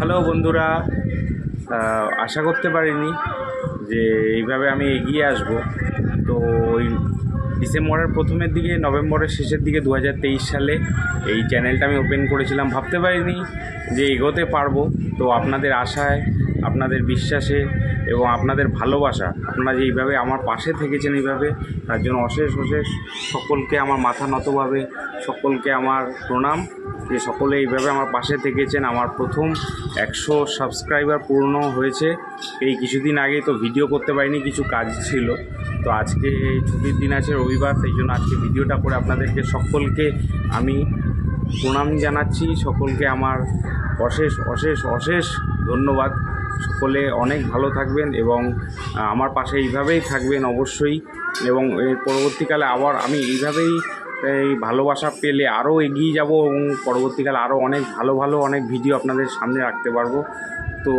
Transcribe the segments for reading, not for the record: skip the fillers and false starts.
Hello বন্ধুরা, আশা করতে পারিনি যে এইভাবে আমি এগিয়ে আসব। তো ওই ডিসেম্বরের প্রথমের দিকে, নভেম্বরের শেষের দিকে 2023 সালে এই চ্যানেলটা আমি ওপেন করেছিলাম। ভাবতে পারিনি যে এগোতে পারবো। তো আপনাদের আশায়, আপনাদের বিশ্বাসে এবং আপনাদের ভালোবাসা, আপনারা যে এইভাবে আমার পাশে থেকেছেন এইভাবে, তার জন্য অশেষ অশেষ সকলকে আমার মাথা নতভাবে সকলকে আমার প্রণাম যে সকলে এইভাবে আমার পাশে থেকেছেন। আমার প্রথম 100 সাবস্ক্রাইবার পূর্ণ হয়েছে এই কিছুদিন আগে। তো ভিডিও করতে পারিনি, কিছু কাজ ছিল। তো আজকে ছুটির দিন আছে, রবিবার, সেই জন্য আজকে ভিডিওটা করে আপনাদেরকে সকলকে আমি প্রণাম জানাচ্ছি। সকলকে আমার অশেষ অশেষ অশেষ ধন্যবাদ। সকলে অনেক ভালো থাকবেন এবং আমার পাশে এইভাবেই থাকবেন অবশ্যই। এবং এর পরবর্তীকালে আবার আমি এইভাবেই এই ভালোবাসা পেলে আরও এগিয়ে যাব এবং পরবর্তীকালে আরও অনেক ভালো ভালো অনেক ভিডিও আপনাদের সামনে রাখতে পারবো। তো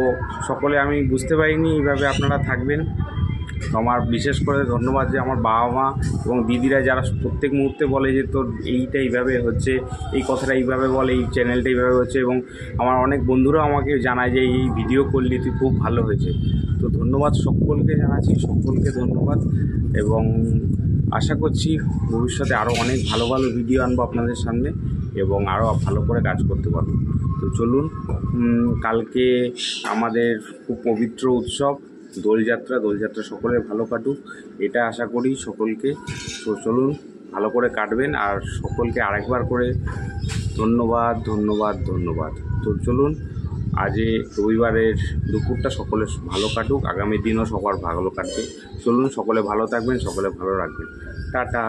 সকলে, আমি বুঝতে পারিনি এইভাবে আপনারা থাকবেন। আমার বিশেষ করে ধন্যবাদ যে আমার বাবা মা এবং দিদিরা, যারা প্রত্যেক মুহূর্তে বলে যে তোর এইটা এইভাবে হচ্ছে, এই কথাটা এইভাবে বলে, এই চ্যানেলটা এইভাবে হচ্ছে। এবং আমার অনেক বন্ধুরাও আমাকে জানায় যে এই ভিডিও করলি তুই, খুব ভালো হয়েছে। তো ধন্যবাদ সকলকে জানাচ্ছি, সকলকে ধন্যবাদ। এবং আশা করছি ভবিষ্যতে আরও অনেক ভালো ভালো ভিডিও আনবো আপনাদের সামনে এবং আরও ভালো করে কাজ করতে পারবো। তো চলুন, কালকে আমাদের খুব পবিত্র উৎসব দোলযাত্রা। সকলের ভালো কাটুক, এটা আশা করি সকলকে। তো চলুন, ভালো করে কাটবেন। আর সকলকে আরেকবার করে ধন্যবাদ ধন্যবাদ ধন্যবাদ। তো চলুন, আজ রবিবারের দুপুরটা সকলে ভালো কাটুক, আগামী দিনও সবার ভালো কাটবে। চলুন, সকলে ভালো থাকবেন, সকলে ভালো রাখবেন। টাটা।